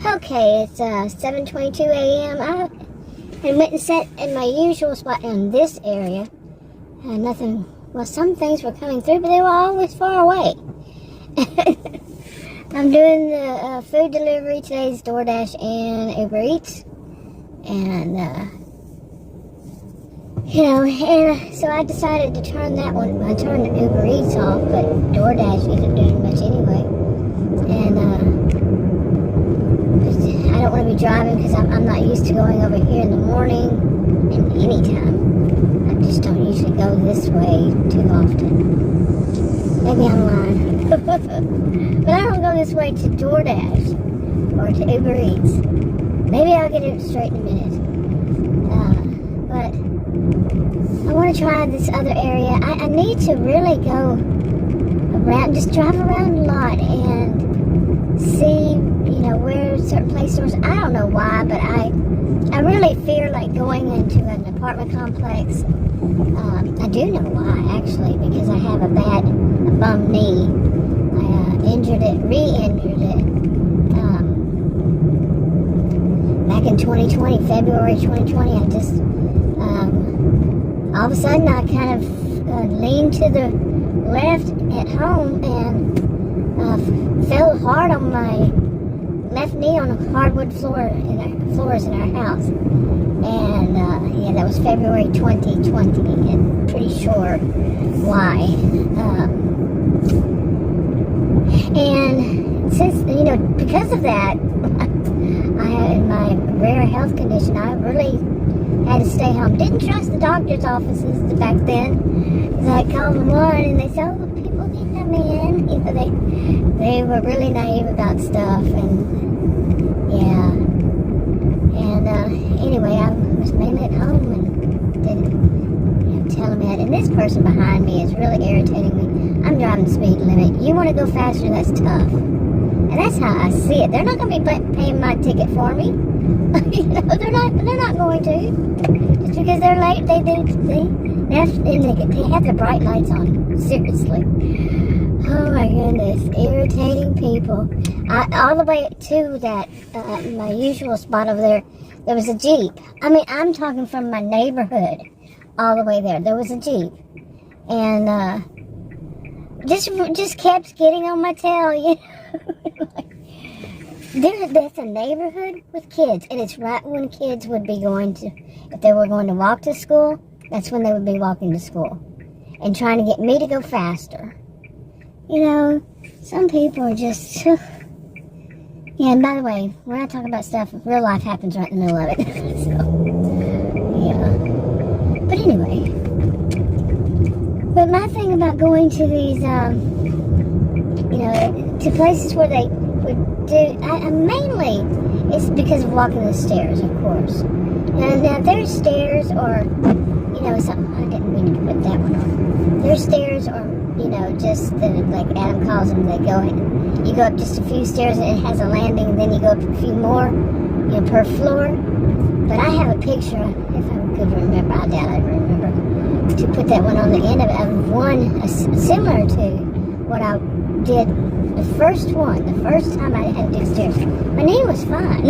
Okay, it's 7:22 a.m. I went and sat in my usual spot in this area. Nothing. Well, some things were coming through, but they were always far away. I'm doing the food delivery. Today's Doordash and UberEats, and so I decided to turn that one. I turned the UberEats off, but Doordash isn't doing much anyway. And I don't want to be driving because I'm not used to going over here in the morning and anytime. I just don't usually go this way too often. Maybe I'm lying. But I don't go this way to Doordash or to UberEats. Maybe I'll get it straight in a minute. But I want to try this other area. I need to really go around, just drive around a lot and see, where certain place stores. I don't know why, but I really fear like going into an apartment complex. I do know why, actually, because I have a bum knee. I re-injured it back in 2020, February 2020. I just all of a sudden I kind of leaned to the left at home and fell hard on my left knee on a hardwood floors in our house. And that was February 2020, and pretty sure why. And since, because of that, I had my rare health condition, I really had to stay home. Didn't trust the doctor's offices back then. So I called them one, and they said, "Oh, people can come in." They were really naive about stuff, and anyway, I was mainly at home and didn't, tell them that. And this person behind me is really irritating me. I'm driving the speed limit. You want to go faster? That's tough. And that's how I see it. They're not going to be paying my ticket for me. They're not going to. Just because they're late, they have their bright lights on. Seriously. Oh my goodness, irritating people. All the way to that, my usual spot over there was a Jeep. I mean, I'm talking from my neighborhood all the way there. There was a Jeep. And just kept getting on my tail, That's a neighborhood with kids, and it's right when kids would be if they were going to walk to school, that's when they would be walking to school and trying to get me to go faster. Some people are just, yeah, and by the way, when I talk about stuff, real life happens right in the middle of it. But anyway, but my thing about going to these, to places where they would do, mainly, it's because of walking the stairs, of course. Now there's stairs or, something, I didn't mean to put that one on. There's stairs or, just like Adam calls them, you go up just a few stairs and it has a landing, and then you go up a few more, per floor. But I have a picture, if I could remember, I doubt I'd remember, to put that one on the end of it, of one similar to what I did the first time I had to do stairs. My knee was fine.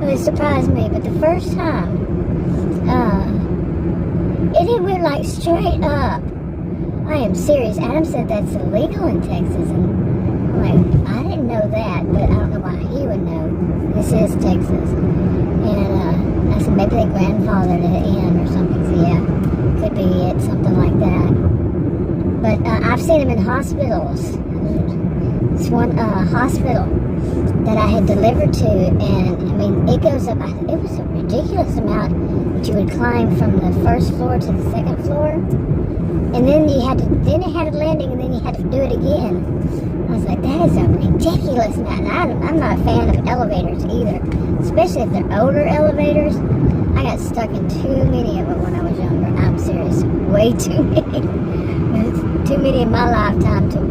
It surprised me, but the first time, it went like straight up. I am serious. Adam said that's illegal in Texas, and I'm like, I didn't know that, but I don't know why he would know. This is Texas. And I said maybe they grandfathered it in or something. So yeah, could be it, something like that. But I've seen them in hospitals. This one hospital that I had delivered to, and it goes up, it was a ridiculous amount that you would climb from the first floor to the second floor. And then it had a landing, and then you had to do it again. I was like, that is a ridiculous amount. And I'm not a fan of elevators either, especially if they're older elevators. I got stuck in too many of them when I was younger. I'm serious, way too many. Too many in my lifetime for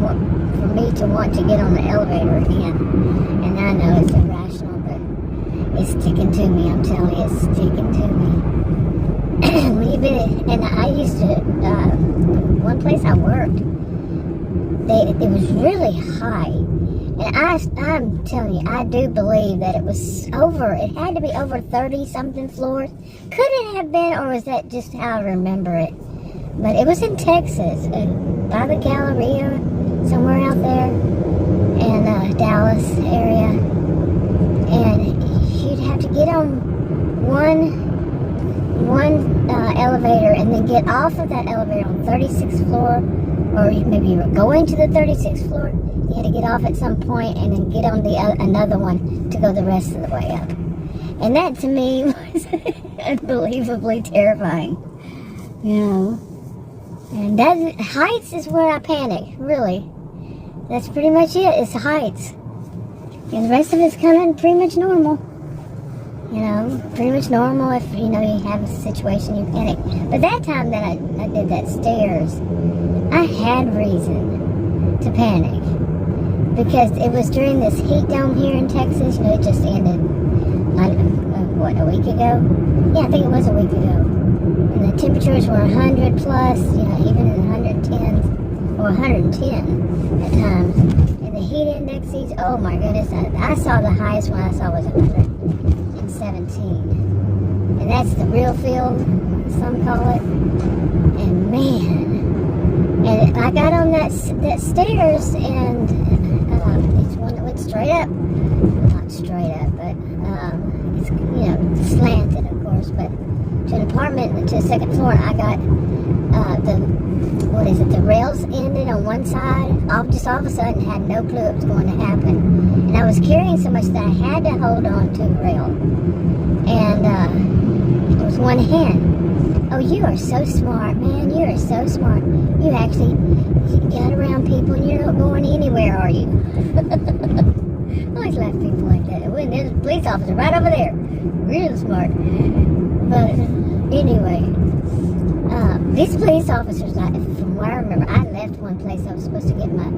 me to want to get on the elevator again. And I know it's irrational, but it's sticking to me. I'm telling you, it's sticking to me. And I used to, one place I worked, it was really high, And I'm telling you, I do believe that it had to be over 30-something floors. Could it have been, or was that just how I remember it? But it was in Texas, by the Galleria, somewhere out there, in Dallas area. And you'd have to get on one elevator and then get off of that elevator on 36th floor, or maybe you were going to the 36th floor. You had to get off at some point and then get on another one to go the rest of the way up. And that to me was unbelievably terrifying, you know. And that heights is where I panic, really. That's pretty much it. It's the heights, and the rest of it's kind of pretty much normal. You know, pretty much normal if, you know, you have a situation, you panic. But that time that I did that stairs, I had reason to panic. Because it was during this heat dome here in Texas. You know, it just ended, a week ago? Yeah, I think it was a week ago. And the temperatures were 100 plus, you know, even in the 110s, or 110 at times. And the heat indexes, oh my goodness, I saw the highest one I saw was 117. And that's the real field, some call it. And man, and I got on that stairs, and it's one that went straight up. Not straight up, but it's, you know, slanted, of course. But to an apartment, to the second floor, I got the rails ended on one side. Just all of a sudden, had no clue it was going to happen. And I was carrying so much that I had to hold on to the rail. And it was one hand. Oh, you are so smart, man. You are so smart. You actually got around people and you're not going anywhere, are you? I always laugh at people like that. When there's a police officer right over there. Real smart. But anyway, these police officers, from what I remember, I left one place I was supposed to get my,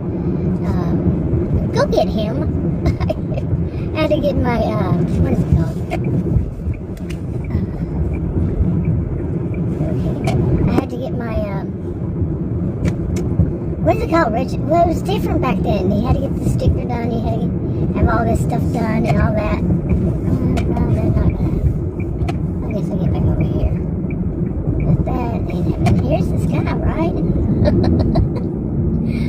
go get him. I had to get my, what is it called? I had to get my, what is it called, Richard? Well, it was different back then. You had to get the sticker done. You had to have all this stuff done and all that. I guess I'll get back over here. With that, and here's the sky, right?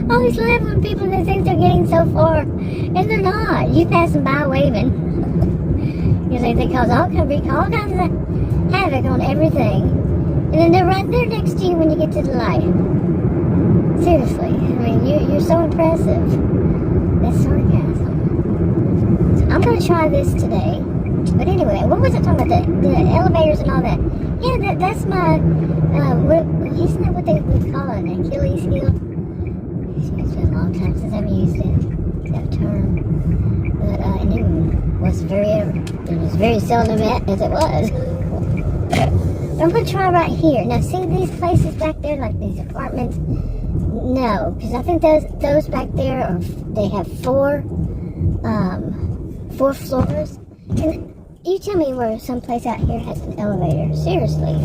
I always laugh when people that think they're getting so far, and they're not. You pass them by waving. You know, they cause all kinds of havoc on everything. And then they're right there next to you when you get to the light. Seriously, I mean, you're so impressive. That's sarcasm. So I'm going to try this today. But anyway, what was I talking about? The elevators and all that. Yeah, that's my, isn't that what they would call an Achilles heel? It's been a long time since I've used that term. But I knew it was very seldom as it was. I'm going to try right here. Now, see these places back there, like these apartments? No, because I think those back there they have four floors. And you tell me where someplace out here has an elevator. Seriously,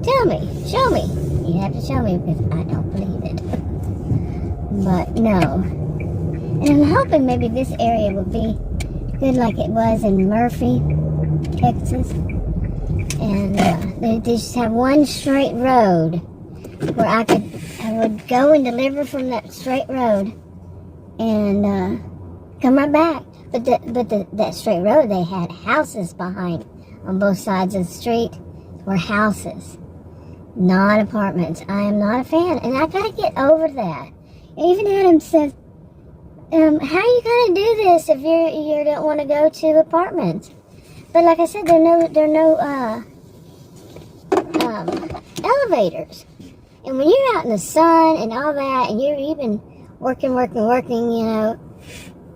tell me, show me. You have to show me because I don't believe it. But no, and I'm hoping maybe this area will be good like it was in Murphy, Texas. And they just have one straight road where I would go and deliver from that straight road and come right back. But that straight road, they had houses behind on both sides of the street were houses, not apartments. I am not a fan, and I gotta get over that. Even Adam says, how are you gonna do this if you don't want to go to apartments? But like I said, there are no elevators. And when you're out in the sun and all that, and you're even working, you know,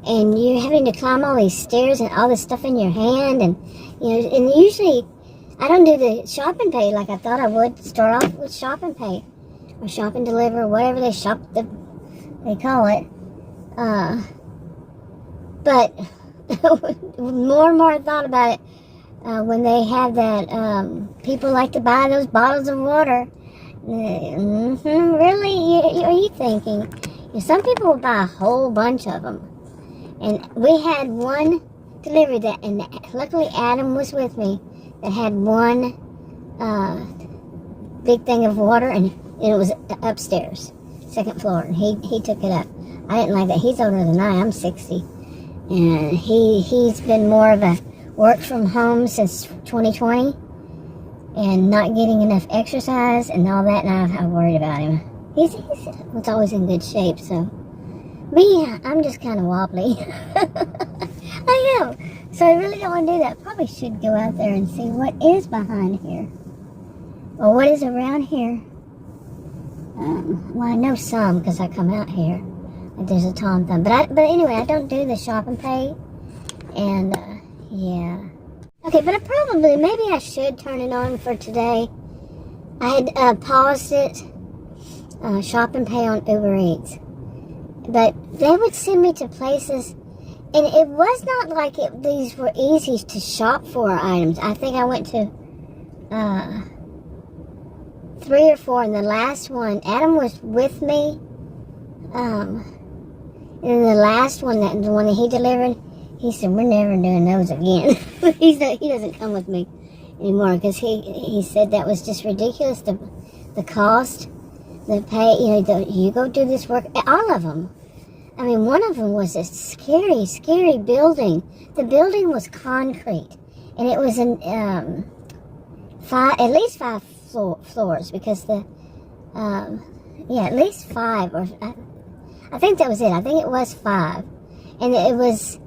and you're having to climb all these stairs and all this stuff in your hand, and you know, and usually I don't do the shop and pay like I thought I would. Start off with shop and pay, or shop and deliver, whatever they call it. But more and more I thought about it. When they have that, people like to buy those bottles of water. Really? Are you thinking? Some people will buy a whole bunch of them. And we had one delivery that, and luckily Adam was with me, that had one big thing of water, and it was upstairs, second floor, and he took it up. I didn't like that. He's older than I. I'm 60. And he's been more of a work from home since 2020 and not getting enough exercise and all that, and I worried about him. He's always in good shape, so me, I'm just kind of wobbly. I know. So I really don't want to do that. Probably should go out there and see what is behind here, or what is around here. Well, I know some because I come out here. There's a Tom Thumb, but anyway, I don't do the shop and pay, and yeah. Okay, but maybe I should turn it on for today. I had paused it, shop and pay on UberEats, but they would send me to places, and it was not like these were easy to shop for items. I think I went to 3 or 4, and the last one, Adam was with me. And the last one, the one that he delivered, he said, we're never doing those again. He doesn't come with me anymore because he said that was just ridiculous. The cost, the pay, you go do this work, all of them. I mean, one of them was a scary, scary building. The building was concrete, and it was in at least 5 floors because at least 5 or. I think that was it. I think it was 5. And it was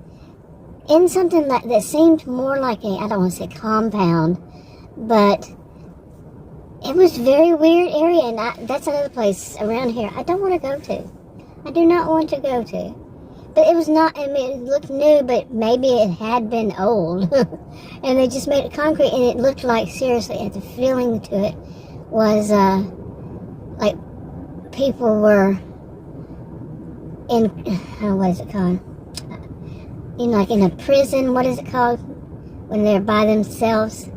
in something that seemed more like I don't want to say compound, but it was very weird area. And that's another place around here I don't want to go to. I do not want to go to. But it was not, I mean, it looked new, but maybe it had been old. And they just made it concrete, and it looked like, seriously, the feeling to it was like people were in, what is it called? Like in a prison, what is it called? When they're by themselves?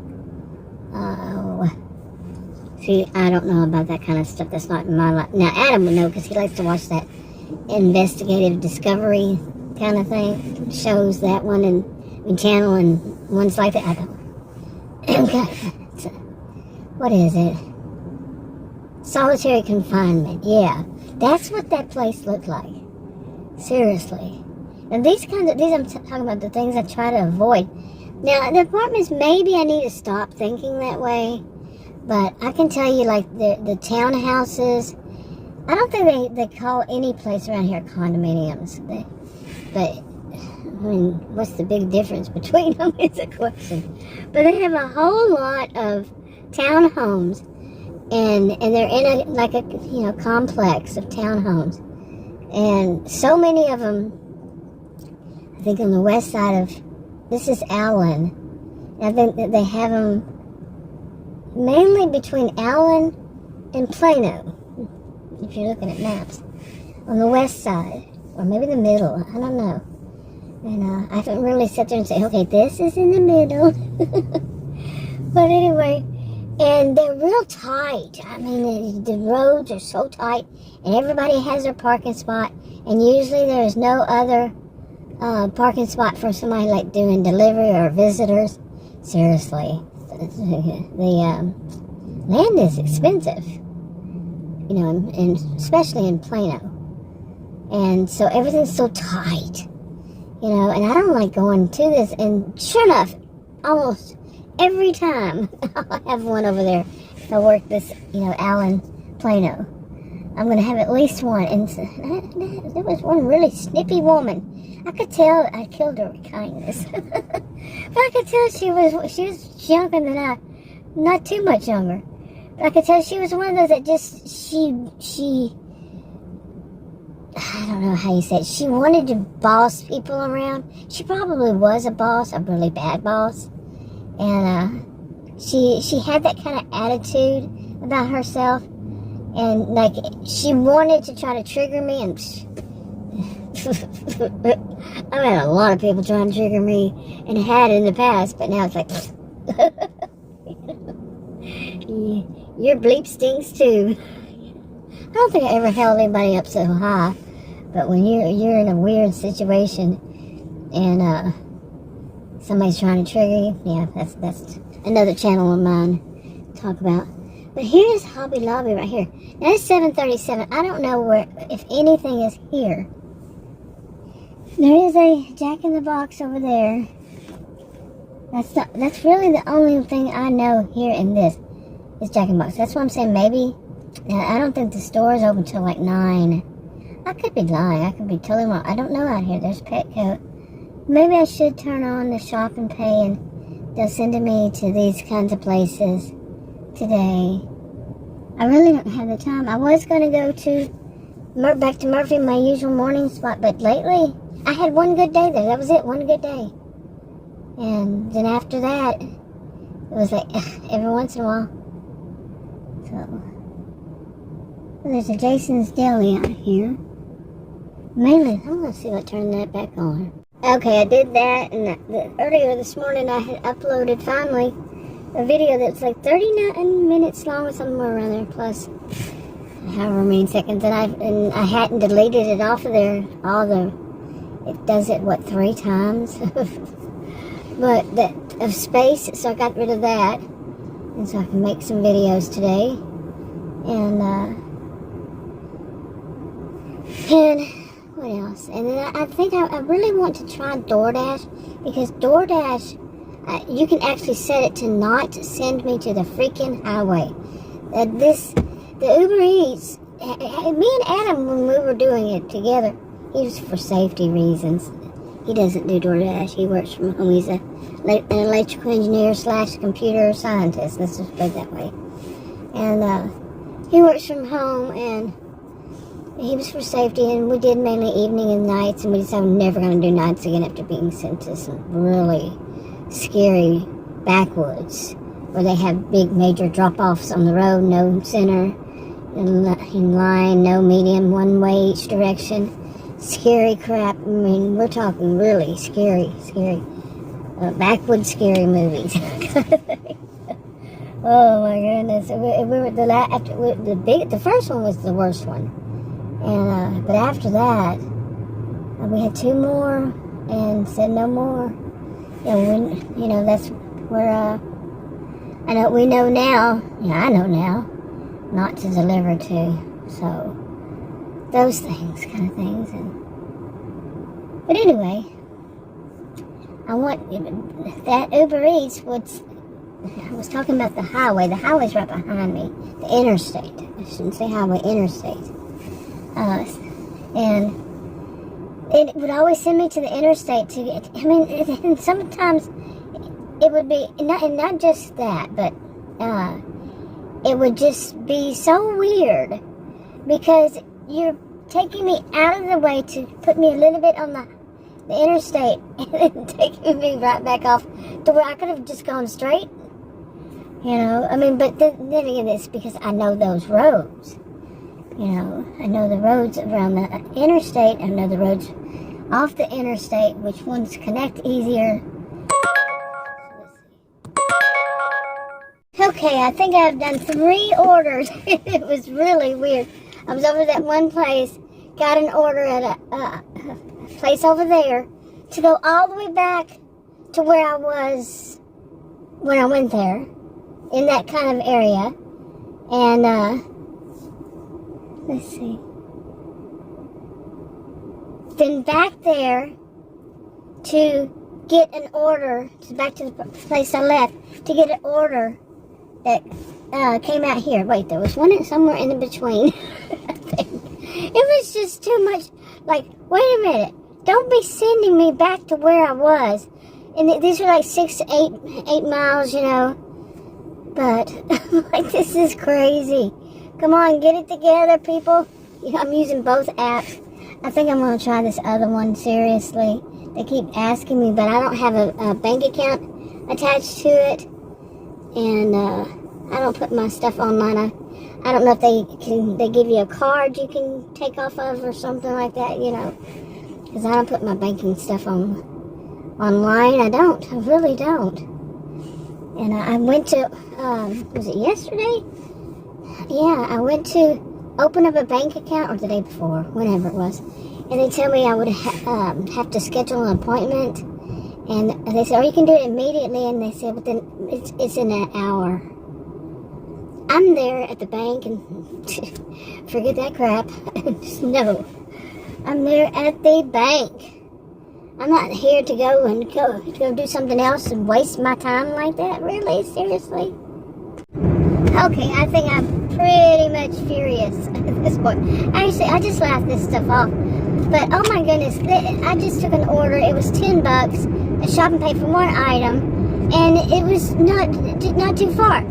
See, I don't know about that kind of stuff. That's not in my life. Now, Adam would know because he likes to watch that investigative discovery kind of thing. Shows that one and channel and ones like that. I don't. What is it? Solitary confinement. Yeah, that's what that place looked like. Seriously. And these I'm talking about the things I try to avoid. Now, the apartments, maybe I need to stop thinking that way. But I can tell you, like, the townhouses, I don't think they call any place around here condominiums. But, I mean, what's the big difference between them is a question. But they have a whole lot of townhomes. And they're in a complex of townhomes. And so many of them, I think on the west side of, this is Allen. I think that they have them mainly between Allen and Plano, if you're looking at maps. On the west side, or maybe the middle, I don't know. And I haven't really sat there and say, okay, this is in the middle. But anyway, and they're real tight. I mean, the roads are so tight, and everybody has their parking spot, and usually there's no other parking spot for somebody like doing delivery or visitors. Seriously, the land is expensive, and especially in Plano, and so everything's so tight, and I don't like going to this, and sure enough, almost every time I'll have one over there. If I work this, Allen, Plano, I'm going to have at least one. And there was one really snippy woman. I could tell I killed her with kindness. But I could tell she was younger than I. Not too much younger. But I could tell she was one of those that just, she I don't know how you say it. She wanted to boss people around. She probably was a boss, a really bad boss. And she had that kind of attitude about herself, and like she wanted to try to trigger me, and I've had a lot of people trying to trigger me, and had in the past, but now it's like your bleep stinks too. I don't think I ever held anybody up so high, but when you're in a weird situation, and somebody's trying to trigger you. Yeah, that's another channel of mine to talk about. But here's Hobby Lobby right here. Now it's 7:37. I don't know if anything is here. There is a Jack in the Box over there. That's really the only thing I know here in this is Jack in the Box. That's what I'm saying. Maybe. I don't think the store is open till like 9. I could be lying. I could be totally wrong. I don't know out here. There's Petco. Maybe I should turn on the shop and pay, and they'll send me to these kinds of places today. I really don't have the time. I was going to go back to Murphy, my usual morning spot, but lately I had one good day there. That was it, one good day. And then after that, it was like every once in a while. So, there's a Jason's Deli out here. Mainly, I'm going to see if I turn that back on. Okay, I did that, and earlier this morning I had uploaded finally a video that's like 39 minutes long or somewhere around there, plus however many seconds, and I hadn't deleted it off of there. It does it, what, 3 times? But that of space, so I got rid of that, and so I can make some videos today. And what else? And then I think I really want to try Doordash, because Doordash, you can actually set it to not send me to the freaking highway. The UberEats, me and Adam, when we were doing it together, he was for safety reasons. He doesn't do Doordash. He works from home. He's an electrical engineer / computer scientist. Let's just put it that way. And he works from home, and he was for safety, and we did mainly evening and nights, and we decided we're never going to do nights again after being sent to some really scary backwoods where they have big major drop-offs on the road, no center in line, no medium, one way each direction. Scary crap. I mean, we're talking really scary backwoods scary movies. Oh my goodness! The first one was the worst one, and but after that, we had 2 more and said no more. And that's where I know we know now. Yeah, I know now not to deliver to. So those kind of things. But anyway, I want that UberEats. I was talking about the highway. The highway's right behind me. The interstate. I shouldn't say highway, interstate. And it would always send me to the interstate to get. I mean, and sometimes it would be not just that, but it would just be so weird because you're taking me out of the way to put me a little bit on the interstate and then taking me right back off to where I could have just gone straight. I mean, but then again, it's because I know those roads. I know the roads around the interstate. I know the roads off the interstate, which ones connect easier. Okay, I think I've done 3 orders. It was really weird. I was over that one place, got an order at a place over there to go all the way back to where I was when I went there, in that kind of area. And, let's see. Then back there to get an order, back to the place I left, to get an order that came out here. Wait, there was one somewhere in between. I think. It was just too much. Like, wait a minute. Don't be sending me back to where I was. And these are like 6 to 8 miles, But, like, this is crazy. Come on, get it together, people. I'm using both apps. I think I'm going to try this other one, seriously. They keep asking me, but I don't have a bank account attached to it. And I don't put my stuff online. I don't know if they give you a card you can take off of or something like that, Because I don't put my banking stuff online. I really don't. And I went to, was it yesterday? Yeah, I went to open up a bank account, or the day before, whenever it was. And they told me I would have to schedule an appointment. And they said, oh, you can do it immediately. And they said, within it's in an hour. I'm there at the bank, and forget that crap. No, I'm there at the bank. I'm not here to go do something else and waste my time like that. Really? Seriously? Okay, I think I'm pretty much furious at this point. Actually, I just laughed this stuff off. But oh my goodness, I just took an order. It was $10. I shop and pay for one item, and it was not too far.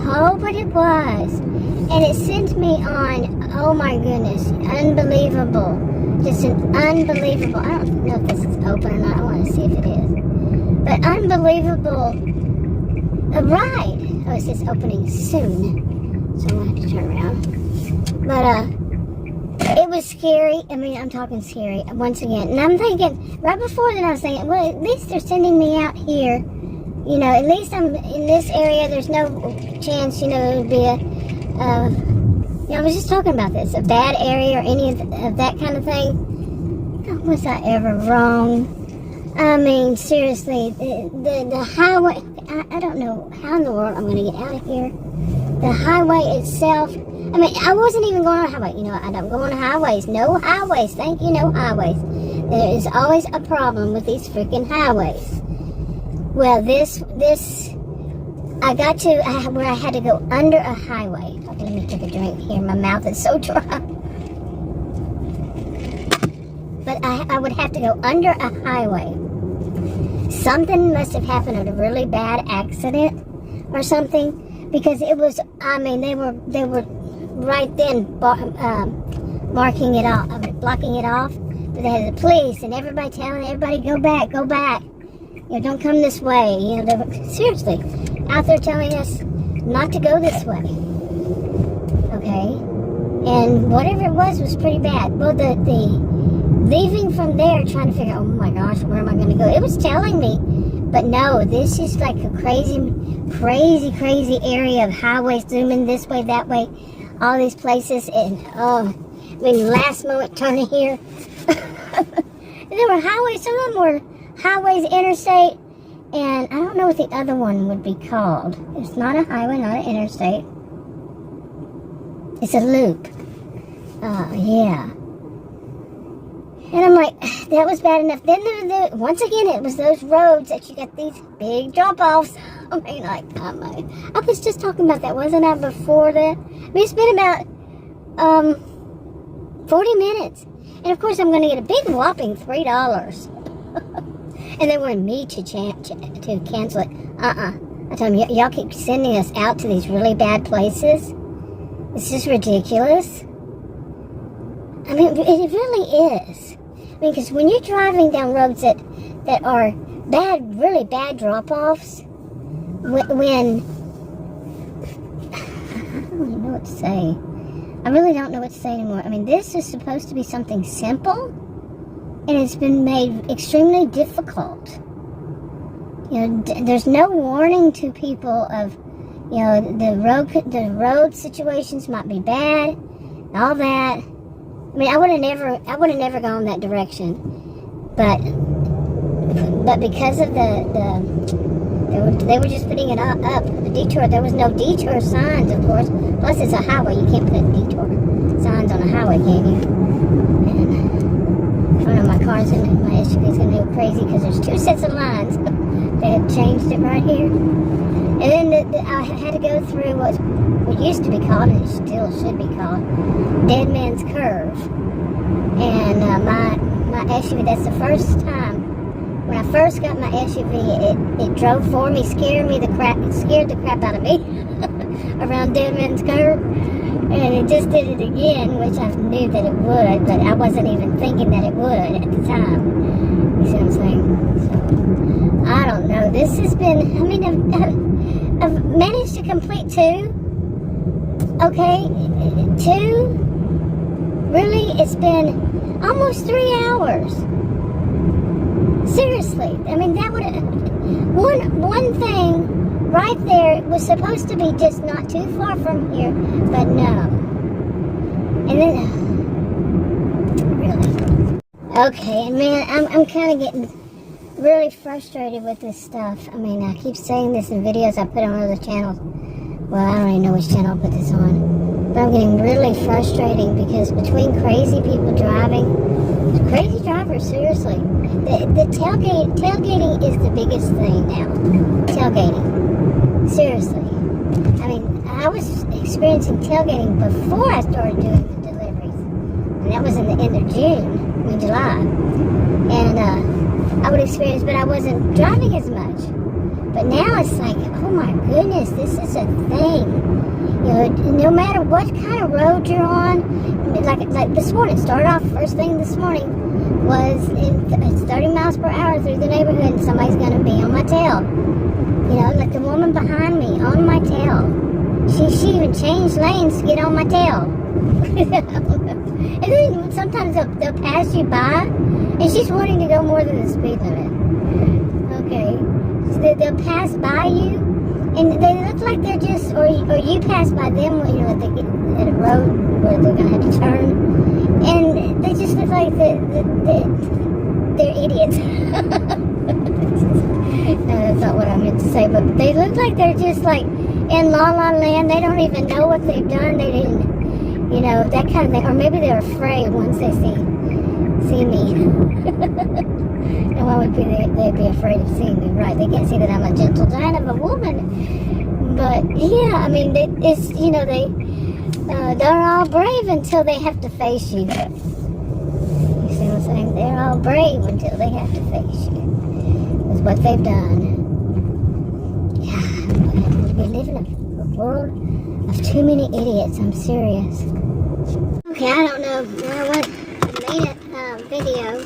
Oh, but it was. And it sent me on, oh my goodness, unbelievable. Just an unbelievable, I don't know if this is open or not. I want to see if it is. But unbelievable ride. Oh, it says opening soon. So I'm going to have to turn around. But, it was scary. I mean, I'm talking scary once again. And I'm thinking, right before that I was thinking, well, at least they're sending me out here. You know, at least I'm in this area. There's no chance, it would be I was just talking about this, a bad area or any of that kind of thing. Oh, was I ever wrong? I mean, seriously, the highway, I don't know how in the world I'm going to get out of here. The highway itself, I mean, I wasn't even going on a highway. I don't go on highways. No highways. Thank you, no highways. There is always a problem with these freaking highways. Well, this, I got to where I had to go under a highway. Okay, let me take a drink here. My mouth is so dry. But I would have to go under a highway. Something must have happened at a really bad accident or something, because it was, I mean, they were right then marking it off, blocking it off. But they had the police and everybody telling everybody, go back. Don't come this way. They were seriously out there telling us not to go this way. Okay? And whatever it was pretty bad. Well, the leaving from there, trying to figure out, oh my gosh, where am I going to go? It was telling me, but no, this is like a crazy area of highways, zooming this way, that way, all these places, and last moment turning here. There were highways, some of them were highways, interstate, and I don't know what the other one would be called. It's not a highway, not an interstate. It's a loop. Yeah. And I'm like, that was bad enough. Then once again, it was those roads that you got these big drop-offs. I mean, like, I was just talking about that, wasn't I, before that? I mean, it's been about 40 minutes. And, of course, I'm going to get a big whopping $3. And they wanted me to cancel it. I told them, y'all keep sending us out to these really bad places. It's just ridiculous. I mean, it really is. I mean, because when you're driving down roads that are bad, really bad drop-offs, when I don't even know what to say. I really don't know what to say anymore. I mean, this is supposed to be something simple, and it's been made extremely difficult. There's no warning to people of, the road situations might be bad, and all that. I mean, I would have never gone that direction, but because of they were just putting it up the detour. There was no detour signs, of course. Plus, it's a highway. You can't put detour signs on a highway, can you? And I don't know, my car's my SUV is going to go crazy because there's two sets of lines. They have changed it right here. And then I had to go through what used to be called, and it still should be called, Dead Man's Curve. And my SUV, that's the first time, when I first got my SUV, it drove for me, scared the crap out of me around Dead Man's Curve. And it just did it again, which I knew that it would, but I wasn't even thinking that it would at the time. You see what I'm saying? So, I don't know. This has been, I've managed to complete 2. Okay, 2. Really, it's been almost 3 hours. Seriously, I mean, that would one thing right there was supposed to be just not too far from here, but no. And then, really. Okay, and man, I'm kind of getting really frustrated with this stuff. I mean, I keep saying this in videos I put on other channels. Well, I don't even know which channel I put this on. But I'm getting really frustrating because between crazy people driving, crazy drivers, seriously. The tailgating is the biggest thing now. Tailgating. Seriously. I mean, I was experiencing tailgating before I started doing the deliveries. And that was in the end of June, in July. And I would experience, but I wasn't driving as much. But now it's like, oh my goodness, this is a thing. You know, no matter what kind of road you're on, like this morning, started off first thing this morning was it's 30 miles per hour through the neighborhood and somebody's going to be on my tail. You know, like the woman behind me on my tail. She even changed lanes to get on my tail. And then sometimes they'll pass you by and she's wanting to go more than the speed limit. Okay. So they'll pass by you and they look like they're just, or you pass by them, you know, at a road where they're going to have to turn. And they just look like they're idiots. No, that's not what I meant to say, but they look like they're just like in La La Land. They don't even know what they've done. They didn't, you know, that kind of thing. Or maybe they're afraid once they see me. And why would they'd be afraid of seeing me, right? They can't see that I'm a gentle giant of a woman. But yeah, I mean, it's, you know, they're all brave until they have to face you. You see what I'm saying? They're all brave until they have to face you with what they've done. Yeah, we live in a world of too many idiots. I'm serious. Okay, I don't know. I made a video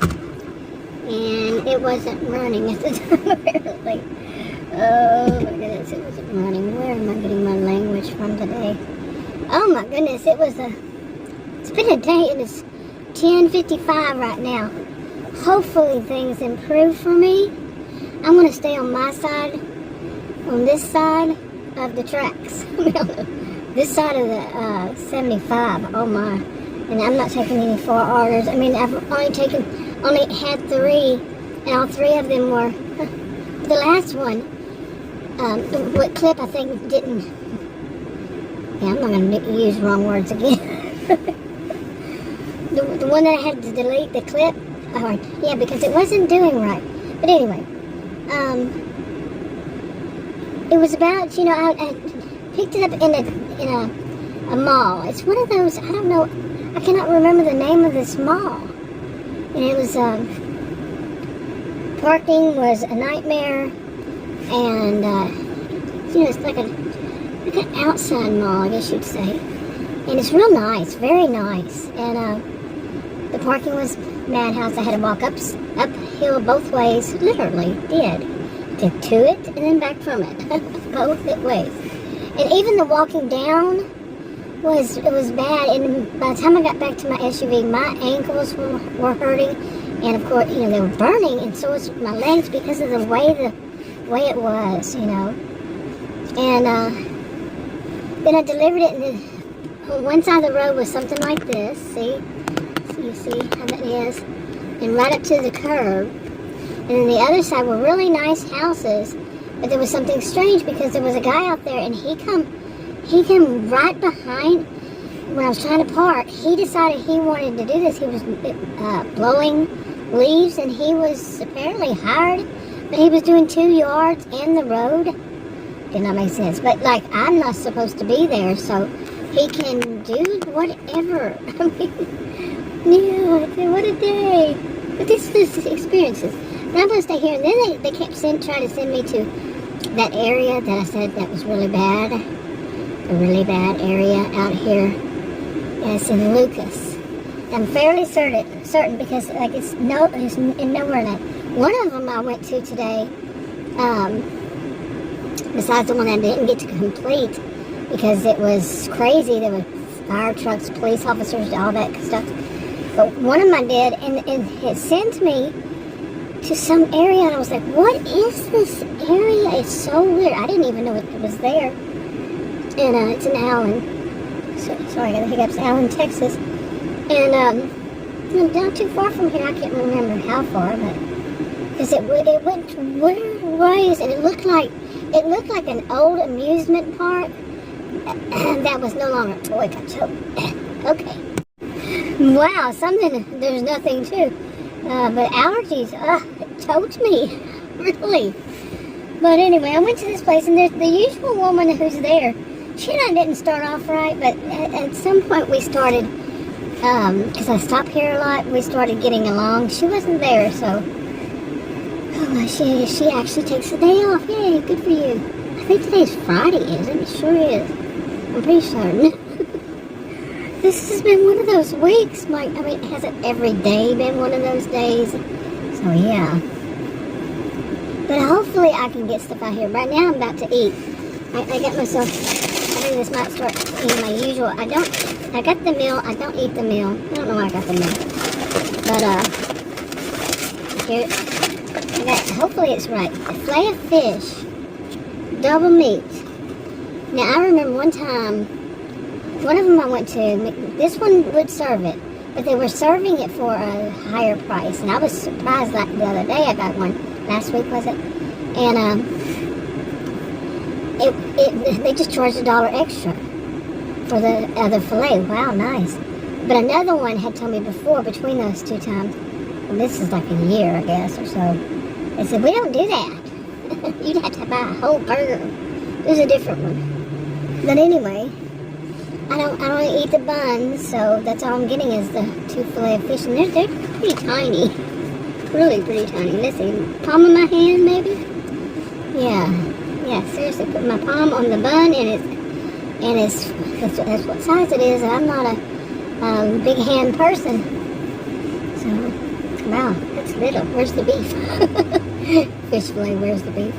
and it wasn't running at the time apparently. Oh my goodness, it wasn't running. Where am I getting my language from today? Oh my goodness, it's been a day and it's 10:55 right now. Hopefully things improve for me. I'm going to stay on my side, on this side of the tracks. This side of the 75, oh my. And I'm not taking any 4Rs. I mean, I've only had 3, and all 3 of them were, the last one, what clip I think didn't, yeah, I'm not going to use wrong words again. the one that I had to delete, the clip, yeah, because it wasn't doing right. But anyway, it was about, you know, I picked it up in a mall. It's one of those, I don't know, I cannot remember the name of this mall. And it was, parking was a nightmare, and, you know, it's like an outside mall, I guess you'd say. And it's real nice, very nice. And, the parking was madhouse. I had to walk uphill both ways, literally, did to it, and then back from it, both ways. And even the walking down was bad, and by the time I got back to my SUV, my ankles were hurting, and of course, you know, they were burning, and so was my legs because of the way it was, you know. And then I delivered it, and on one side of the road was something like this, see? So you see how that is, and right up to the curb. And then the other side were really nice houses, but there was something strange because there was a guy out there, and he came right behind when I was trying to park. He decided he wanted to do this. He was blowing leaves, and he was apparently hired, but he was doing 2 yards and the road. Did not make sense. But like, I'm not supposed to be there, so he can do whatever. I mean, yeah, what a day. But this is experiences. And I'm going to stay here, and then they kept trying to send me to that area that I said that was really bad. A really bad area out here. And it's in Lucas. I'm fairly certain because like it's nowhere in that. One of them I went to today, besides the one I didn't get to complete because it was crazy. There were fire trucks, police officers, all that stuff. But one of them I did, and it sent me to some area, and I was like, what is this area? It's so weird. I didn't even know it was there. And it's in Allen. Sorry, I got the hiccups. Allen, Texas. And Not too far from here. I can't remember how far, but because it went weird ways, and it looked like an old amusement park that was no longer. Oh, I got choked. Okay. Wow, something. There's nothing to. But allergies. It choked me. Really. But anyway, I went to this place, and there's the usual woman who's there. She and I didn't start off right, but at some point we started. Because I stop here a lot, we started getting along. She wasn't there, so she actually takes the day off. Yay, good for you. I think today's Friday, isn't it? Sure is. I'm pretty certain. This has been one of those weeks. Hasn't every day been one of those days? So yeah. But hopefully I can get stuff out here. Right now I'm about to eat. I got myself. I think this might start eating my usual. I got the meal. I don't eat the meal. I don't know why I got the meal. But, here, I got, hopefully it's right. A fillet of fish, double meat. Now, I remember one time, one of them I went to, this one would serve it, but they were serving it for a higher price. And I was surprised, like the other day I got one, last week was it? And, they just charged $1 extra for the other fillet. Wow, nice. But another one had told me before, between those two times, and this is like a year, I guess, or so, they said, we don't do that. You'd have to buy a whole burger. There's a different one. But anyway, I don't eat the buns, so that's all I'm getting is the 2 fillet of fish, and they're pretty tiny. Really pretty tiny. Let's see, palm of my hand, maybe? Yeah, seriously, put my palm on the bun, and that's what size it is. I'm not a big hand person, so wow, that's little. Where's the beef? Fish fillet. Where's the beef?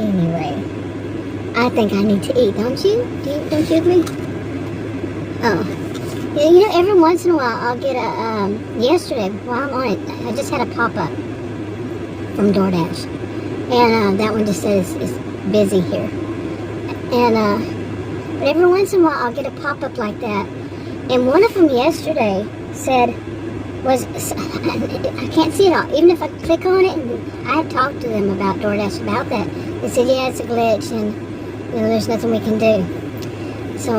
Anyway, I think I need to eat. Don't you? Don't you agree? Oh, yeah, every once in a while I'll get a. Yesterday, while I'm on it, I just had a pop up from Doordash, and that one just says it's busy here, and but every once in a while I'll get a pop-up like that, and one of them yesterday said I can't see it all, even if I click on it, and I had talked to them about DoorDash about that. They said, yeah, it's a glitch, and there's nothing we can do. So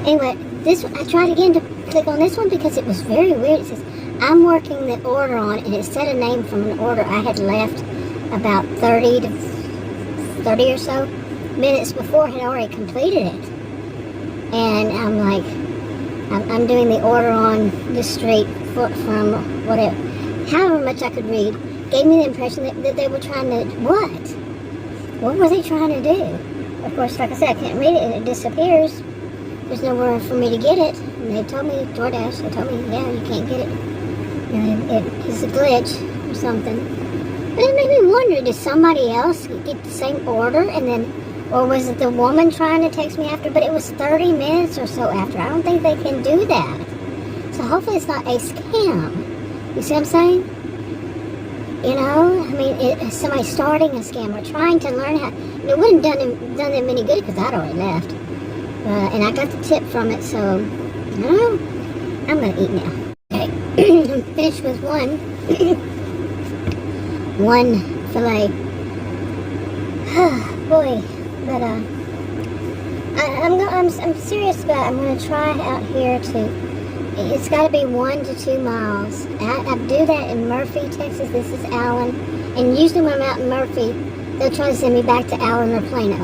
anyway, I tried again to click on this one because it was very weird. It says, I'm working the order on, and it said a name from an order I had left about 30 or so minutes before. Had already completed it, and I'm like, I'm doing the order on the street from whatever, however much I could read, gave me the impression that they were trying to, what were they trying to do? Of course, like I said, I can't read it, and it disappears. There's nowhere for me to get it, and they told me, DoorDash, they told me, yeah, you can't get it, and it's a glitch or something. But it made me wonder, did somebody else get the same order, and then, or was it the woman trying to text me after? But it was 30 minutes or so after. I don't think they can do that. So hopefully it's not a scam. You see what I'm saying? You know, I mean, it's somebody starting a scam or trying to learn how. It wouldn't have done them any good because I'd already left. And I got the tip from it, so I don't know. I'm going to eat now. Okay, I'm finished with one. One fillet. Boy. But I'm serious about it. I'm going to try out here it's got to be 1 to 2 miles. I do that in Murphy, Texas. This is Allen. And usually when I'm out in Murphy, they'll try to send me back to Allen or Plano.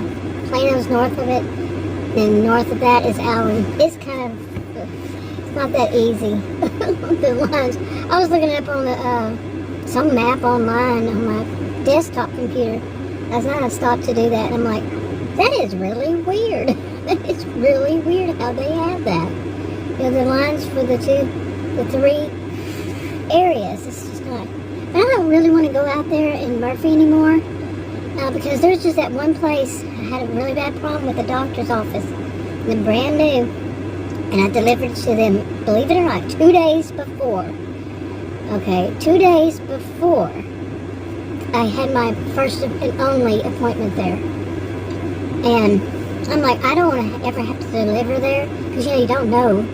Plano's north of it. Then north of that is Allen. It's not that easy. The lines. I was looking up on the some map online on my desktop computer. I was not stopped to do that. And I'm like, that is really weird. It's really weird how they have that. You know, the lines for the 3 areas. It's just not. But I don't really want to go out there in Murphy anymore because there's just that one place. I had a really bad problem with the doctor's office. They're brand new, and I delivered to them, believe it or not, 2 days before. Okay, 2 days before I had my first and only appointment there. And I'm like, I don't want to ever have to deliver there because, you know, you don't know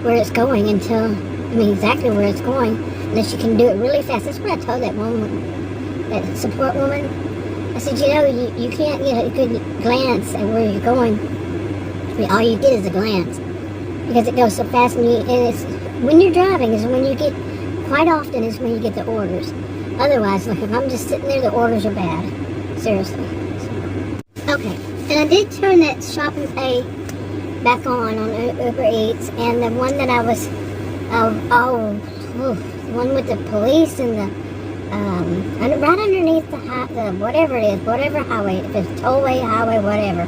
where it's going until I mean, exactly where it's going, unless you can do it really fast. That's what I told that woman, that support woman. I said, you know, you can't get a good glance at where you're going. I mean, all you get is a glance, because it goes so fast, and it's when you're driving is when you get, quite often is when you get the orders. Otherwise, like if I'm just sitting there, the orders are bad. Seriously. Okay, and I did turn that shop and pay back on UberEats, and the one that I was, the one with the police and and right underneath the whatever it is, whatever highway, if it's tollway, highway, whatever,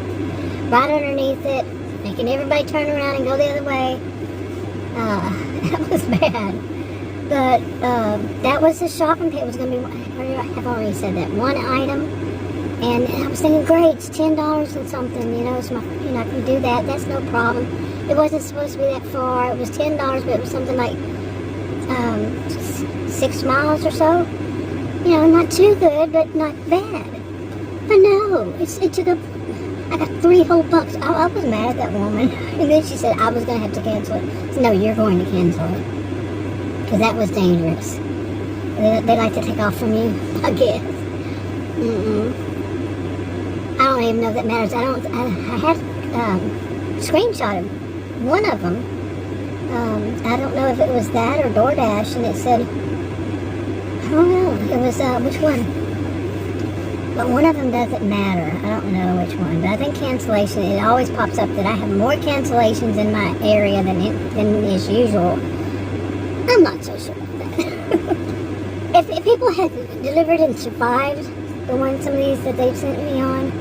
right underneath it, making everybody turn around and go the other way. That was bad. But that was the shopping pay. It was going to be, I've already said that, one item. And I was thinking, great, it's $10 and something, you know, so I can do that. That's no problem. It wasn't supposed to be that far. It was $10, but it was something like 6 miles or so. You know, not too good, but not bad. But no, it took up, I got $3 whole bucks. I was mad at that woman. And then she said I was going to have to cancel it. So, no, you're going to cancel it. Because that was dangerous. They like to take off from you, I guess. I don't even know if that matters. I had screenshotted one of them. I don't know if it was that or Doordash, and it said, I don't know, it was, which one? But one of them doesn't matter. I don't know which one. But I think cancellation, it always pops up that I have more cancellations in my area than is usual. I'm not so sure about that. If people had delivered and survived, some of these that they've sent me on,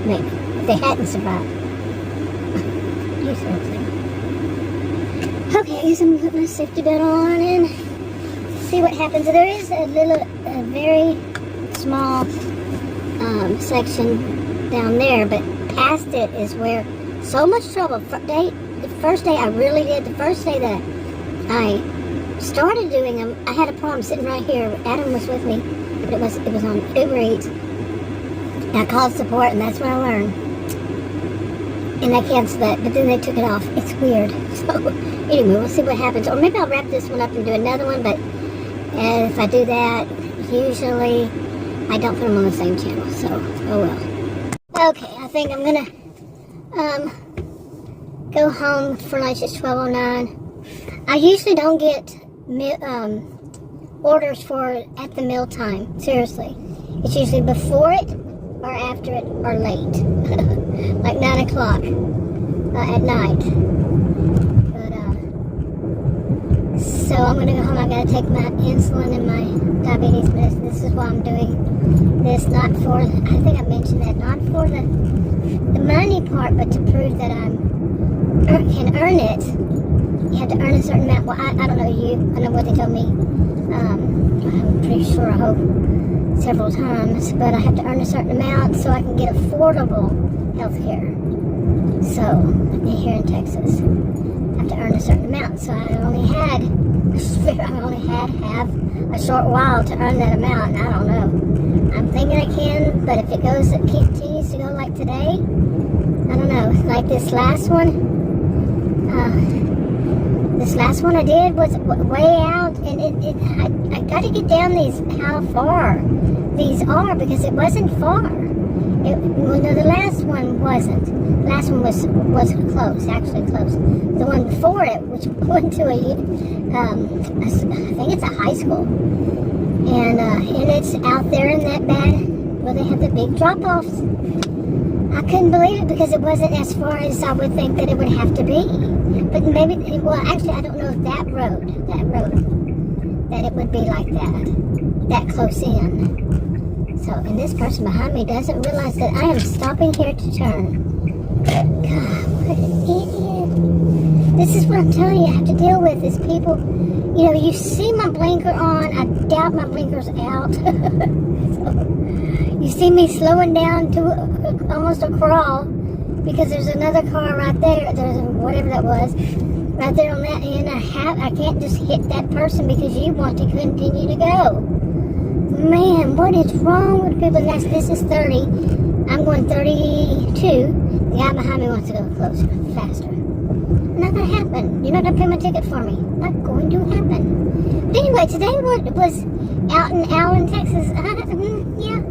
maybe, if they hadn't survived. You see what I'm saying? Okay, I guess I'm going to put my safety belt on and see what happens. There is a very small section down there, but past it is where so much trouble. The first day I really did, the first day that I started doing them, I had a problem sitting right here. Adam was with me, but it was on UberEats. And I called support, and that's when I learned. And I canceled that, but then they took it off. It's weird. So anyway, we'll see what happens. Or maybe I'll wrap this one up and do another one. But if I do that, usually I don't put them on the same channel. So oh well. Okay, I think I'm gonna go home for lunch. It's 12:09. I usually don't get orders for at the meal time. Seriously, it's usually before it or after it or late, like 9 o'clock at night. But so I'm gonna go home. I gotta take my insulin and my diabetes medicine. This is why I'm doing this, not for, I think I mentioned that, not for the money part, but to prove that I can earn it. You have to earn a certain amount. Well, I don't know you. I know what they told me. I'm pretty sure, I hope, several times. But I have to earn a certain amount so I can get affordable health care. So, here in Texas, I have to earn a certain amount. So I only had a short while to earn that amount. And I don't know. I'm thinking I can, but if it continues to go like today, I don't know. Like this last one. This last one I did was way out, and I got to get down how far these are, because it wasn't far. The last one wasn't. The last one was close, actually close. The one before it, which went to I think it's a high school, and it's out there in that bad where they have the big drop-offs. I couldn't believe it because it wasn't as far as I would think that it would have to be. But maybe, well, actually, I don't know if that road, that it would be like that close in. So, and this person behind me doesn't realize that I am stopping here to turn. God, what an idiot. This is what I'm telling you, I have to deal with is people, you know, you see my blinker on, I doubt my blinker's out. So, you see me slowing down to almost a crawl because there's another car right there. There's whatever that was right there on that end. I can't just hit that person because you want to continue to go. Man, what is wrong with people? This is 30. I'm going 32. The guy behind me wants to go closer, faster. Not gonna happen. You're not gonna pay my ticket for me. Not going to happen. But anyway, today was out in Allen, Texas. Yeah,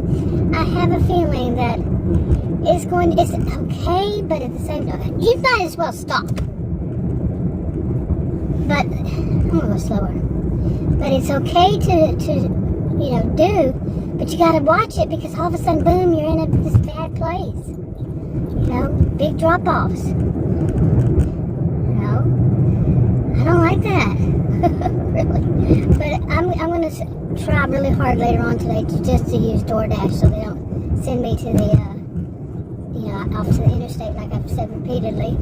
I have a feeling that it's okay, but at the same time, you might as well stop. But I'm gonna go slower. But it's okay to do, but you gotta watch it because all of a sudden, boom, you're in this bad place. Big drop-offs. I don't like that. Really. But I'm gonna try really hard later on today to use Doordash so they don't send me to the off to the interstate like I've said repeatedly.